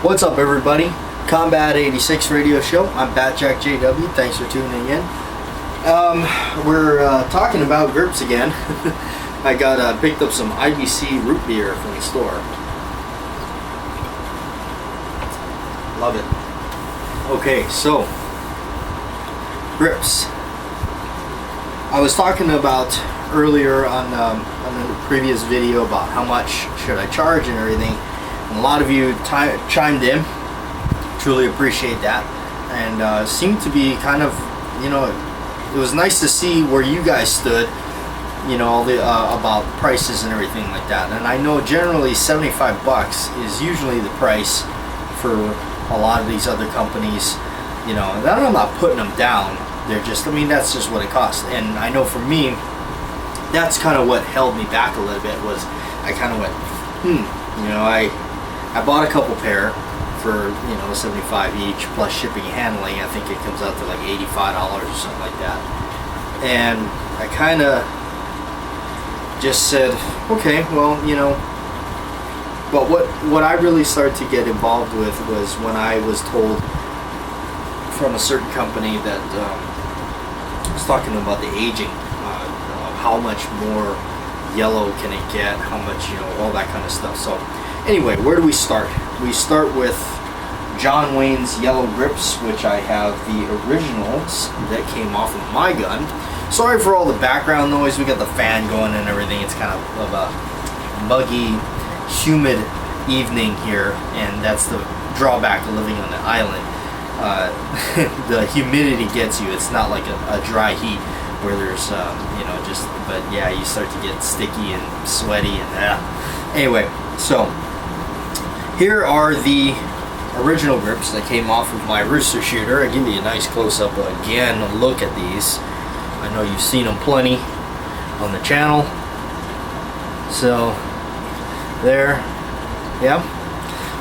What's up, everybody? Combat 86 Radio Show. I'm Batjack JW. Thanks for tuning in. We're talking about grips again. I got picked up some IBC root beer from the store. Love it. Okay, so grips. I was talking about earlier on the previous video about how much should I charge and everything. And a lot of you chimed in. Truly appreciate that, and seemed to be kind of, you know, it was nice to see where you guys stood, you know, about prices and everything like that. And I know generally $75 is usually the price for a lot of these other companies, you know. And I'm not putting them down. They're just, I mean, that's just what it costs. And I know for me, that's kind of what held me back a little bit. Was I kind of went, you know, I bought a couple pair for, you know, $75 each plus shipping and handling. I think it comes out to like $85 or something like that. And I kind of just said, okay, well, you know. But what I really started to get involved with was when I was told from a certain company that was talking about the aging, how much more yellow can it get, how much, you know, all that kind of stuff. So anyway, where do we start? We start with John Wayne's yellow grips, which I have the originals that came off of my gun. Sorry for all the background noise. We got the fan going and everything. It's kind of a muggy, humid evening here, and that's the drawback of living on the island. The humidity gets you. It's not like a dry heat where there's, you know, just, but yeah, you start to get sticky and sweaty and anyway, so here are the original grips that came off of my rooster shooter. I give you a nice close-up again, look at these. I know you've seen them plenty on the channel. So there, yeah.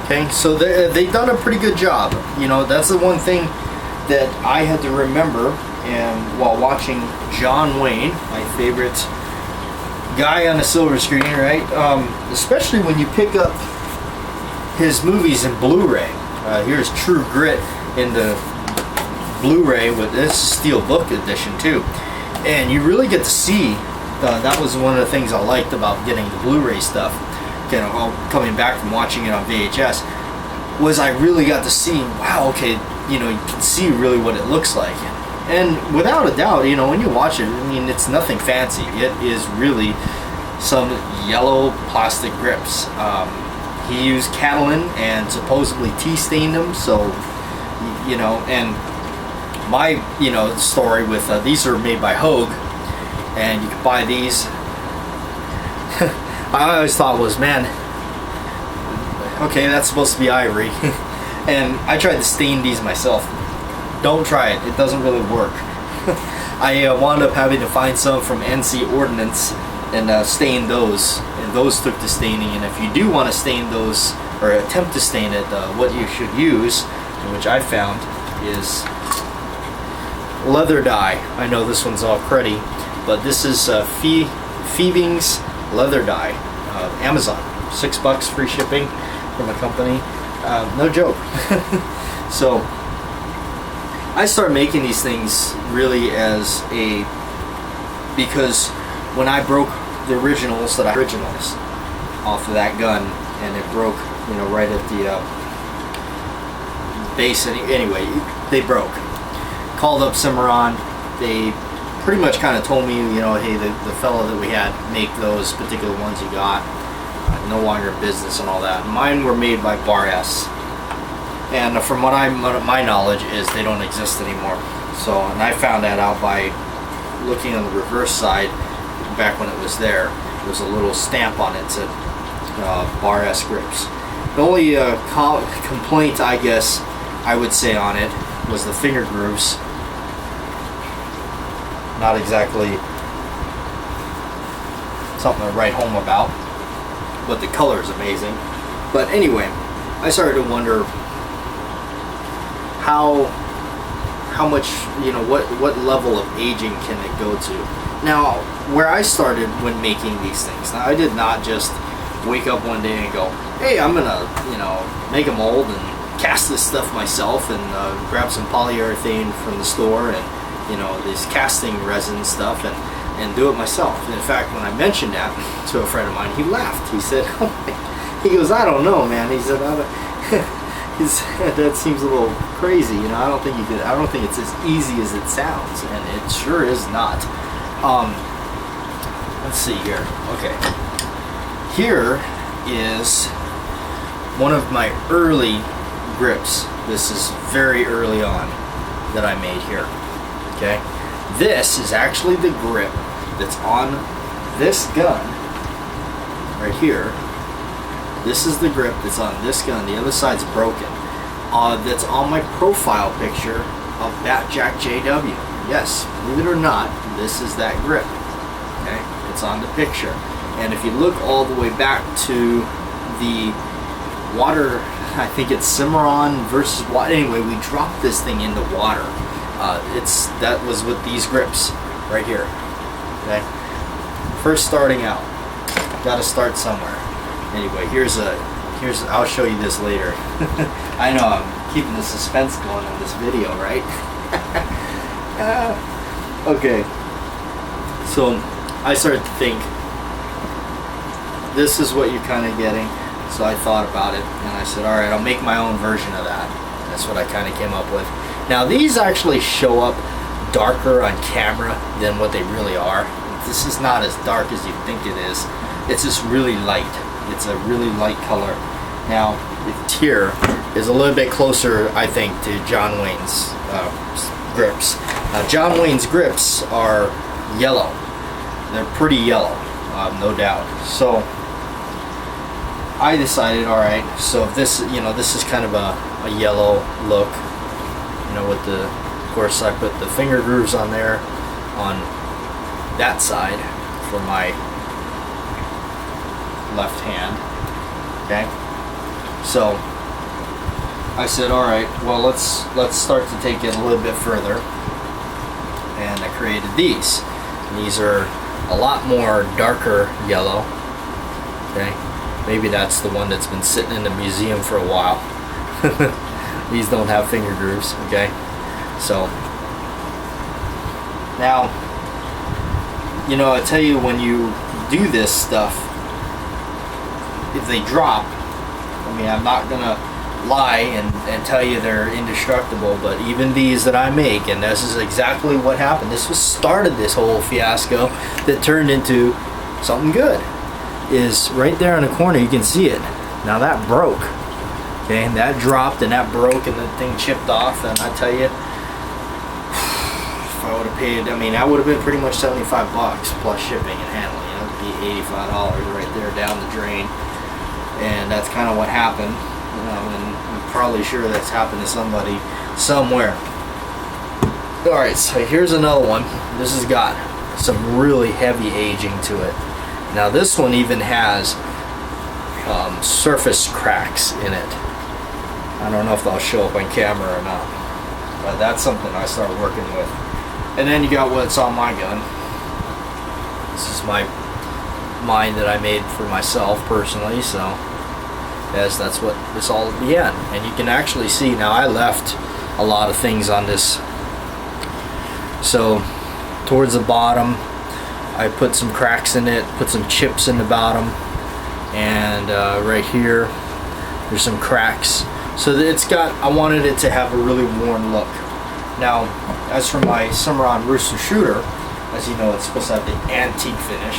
Okay, so they've done a pretty good job. You know, that's the one thing that I had to remember, and while watching John Wayne, my favorite guy on the silver screen, right? Especially when you pick up his movies in Blu-ray. Here's True Grit in the Blu-ray with this Steelbook edition too, and you really get to see. That was one of the things I liked about getting the Blu-ray stuff. You know, coming back from watching it on VHS, was I really got to see. Wow, okay, you know, you can see really what it looks like. And without a doubt, you know, when you watch it, I mean, it's nothing fancy. It is really some yellow plastic grips. He used Catalan and supposedly tea-stained them, so, you know, and my, you know, story with, these are made by Hogue, and you can buy these. I always thought was, man, okay, that's supposed to be ivory. And I tried to stain these myself. Don't try it. It doesn't really work. I wound up having to find some from NC Ordnance and stain those. And those took to staining. And if you do want to stain those, or attempt to stain it, what you should use, which I found, is leather dye. I know this one's all cruddy, but this is Feeving's leather dye. Amazon. $6 free shipping from a company. No joke. So I started making these things really as a, because when I broke the originals off of that gun, and it broke, you know, right at the base. Anyway, they broke. Called up Cimarron. They pretty much kind of told me, you know, hey, the fellow that we had make those particular ones you got, no longer in business and all that. Mine were made by Bar S. And from what my knowledge is, they don't exist anymore. So, and I found that out by looking on the reverse side. Back when it was there was a little stamp on it that said Bar S grips. The only complaint, I guess, I would say on it was the finger grooves. Not exactly something to write home about, but the color is amazing. But anyway, I started to wonder how much, you know, what level of aging can it go to. Now, where I started when making these things, now I did not just wake up one day and go, hey, I'm gonna, you know, make a mold and cast this stuff myself and grab some polyurethane from the store and, you know, this casting resin stuff and do it myself. And in fact, when I mentioned that to a friend of mine, he laughed. He said, oh my, he goes, I don't know, man. He said, that seems a little crazy, you know. I don't think it's as easy as it sounds, and it sure is not. Let's see here. Okay, here is one of my early grips. This is very early on that I made here. Okay, this is actually the grip that's on this gun right here. This is the grip that's on this gun. The other side's broken. That's on my profile picture of Batjack JW. Yes, believe it or not, this is that grip. Okay, it's on the picture. And if you look all the way back to the water, I think it's Cimarron versus what. Anyway, we dropped this thing into water. That was with these grips right here. Okay, first starting out, got to start somewhere. Anyway, I'll show you this later. I know I'm keeping the suspense going on this video, right? Okay, so I started to think this is what you're kind of getting. So I thought about it and I said, all right, I'll make my own version of that. That's what I kind of came up with. Now these actually show up darker on camera than what they really are. This is not as dark as you think it is. It's just really light. It's a really light color. Now the tier is a little bit closer, I think, to John Wayne's grips. John Wayne's grips are yellow. They're pretty yellow, no doubt. So I decided, all right, so if this, you know, this is kind of a yellow look, you know, with the, of course I put the finger grooves on there on that side for my left hand. Okay, so I said, all right, well, let's start to take it a little bit further, and I created these. And these are a lot more darker yellow. Okay, maybe that's the one that's been sitting in the museum for a while. These don't have finger grooves. Okay, so now, you know, I tell you, when you do this stuff, if they drop, I mean, I'm not gonna lie and tell you they're indestructible, but even these that I make, and this is exactly what happened. This was started this whole fiasco that turned into something good. Is right there in the corner, you can see it. Now that broke. Okay, and that dropped and that broke and the thing chipped off, and I tell you, if I would have paid, I mean, that would have been pretty much 75 bucks plus shipping and handling. It would be $85 right there down the drain. And that's kind of what happened. And I'm probably sure that's happened to somebody somewhere. Alright, so here's another one. This has got some really heavy aging to it. Now this one even has surface cracks in it. I don't know if they'll show up on camera or not, but that's something I started working with. And then you got what's on my gun. This is mine that I made for myself personally, so as that's what this all began. And you can actually see now I left a lot of things on this. So towards the bottom I put some cracks in it, put some chips in the bottom, and right here there's some cracks. So that it's got, I wanted it to have a really worn look. Now as for my Cimarron Rooster Shooter, as you know, it's supposed to have the antique finish.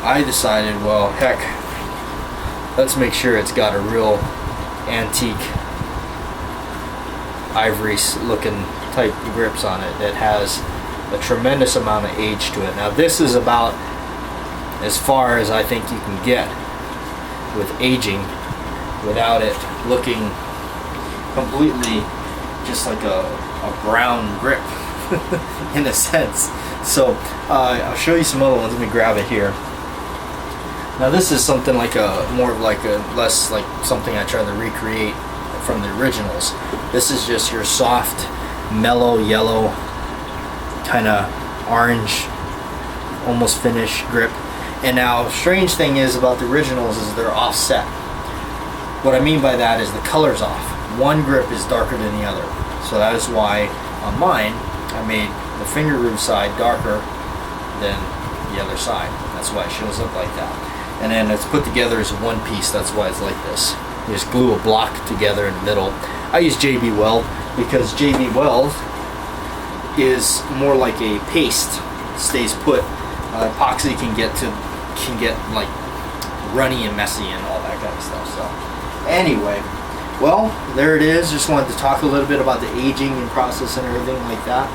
I decided, well, heck, let's make sure it's got a real antique ivory looking type grips on it that has a tremendous amount of age to it. Now this is about as far as I think you can get with aging without it looking completely just like a brown grip in a sense. So I'll show you some other ones. Let me grab it here. Now this is something like more of like a less like something I tried to recreate from the originals. This is just your soft, mellow yellow, kind of orange, almost finished grip. And now, strange thing is about the originals is they're offset. What I mean by that is the color's off. one grip is darker than the other. So that is why on mine I made the finger groove side darker than the other side. That's why it shows up like that. And then it's put together as one piece. That's why it's like this. You just glue a block together in the middle. I use JB Weld because JB Weld is more like a paste. Stays put. Epoxy can get like runny and messy and all that kind of stuff. So anyway, well, there it is. Just wanted to talk a little bit about the aging and process and everything like that.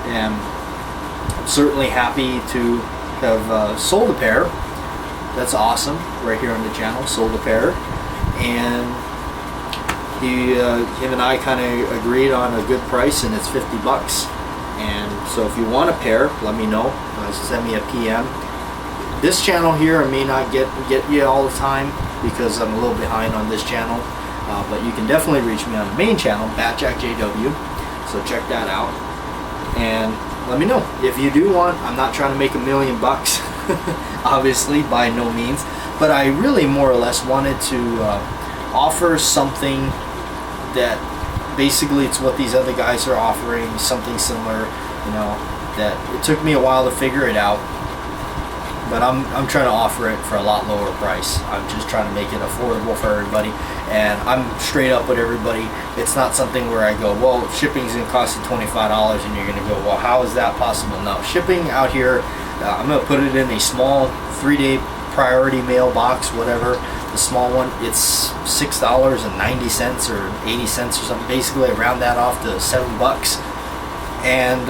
And I'm certainly happy to have sold a pair. That's awesome. Right here on the channel, sold a pair. And him and I kind of agreed on a good price, and it's 50 bucks. And so if you want a pair, let me know. Send me a PM. This channel here I may not get you all the time because I'm a little behind on this channel. But you can definitely reach me on the main channel, BatJackJW. So check that out. And let me know if you do want. I'm not trying to make $1 million bucks, obviously, by no means. But I really more or less wanted to offer something that basically it's what these other guys are offering, something similar, you know, that it took me a while to figure it out. But I'm trying to offer it for a lot lower price. I'm just trying to make it affordable for everybody. And I'm straight up with everybody. It's not something where I go, well, shipping's gonna cost you $25 and you're gonna go, well, how is that possible? No, shipping out here, I'm gonna put it in a small 3-day priority mail box, whatever, the small one. It's $6.90 or 80 cents or something. Basically, I round that off to $7. And,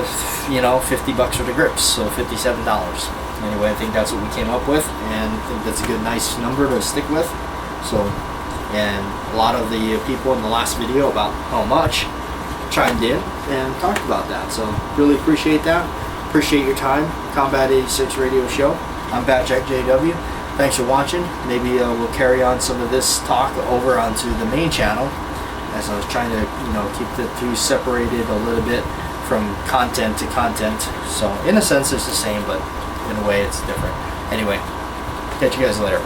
you know, 50 bucks for the grips, so $57. Anyway, I think that's what we came up with, and I think that's a good, nice number to stick with. So, and a lot of the people in the last video about how much chimed in and talked about that. So, really appreciate that. Appreciate your time. Combat 86 Radio Show. I'm BatJackJW. Thanks for watching. Maybe we'll carry on some of this talk over onto the main channel, as I was trying to, you know, keep the two separated a little bit from content to content. So, in a sense, it's the same, but in a way it's different. Anyway, catch you guys later.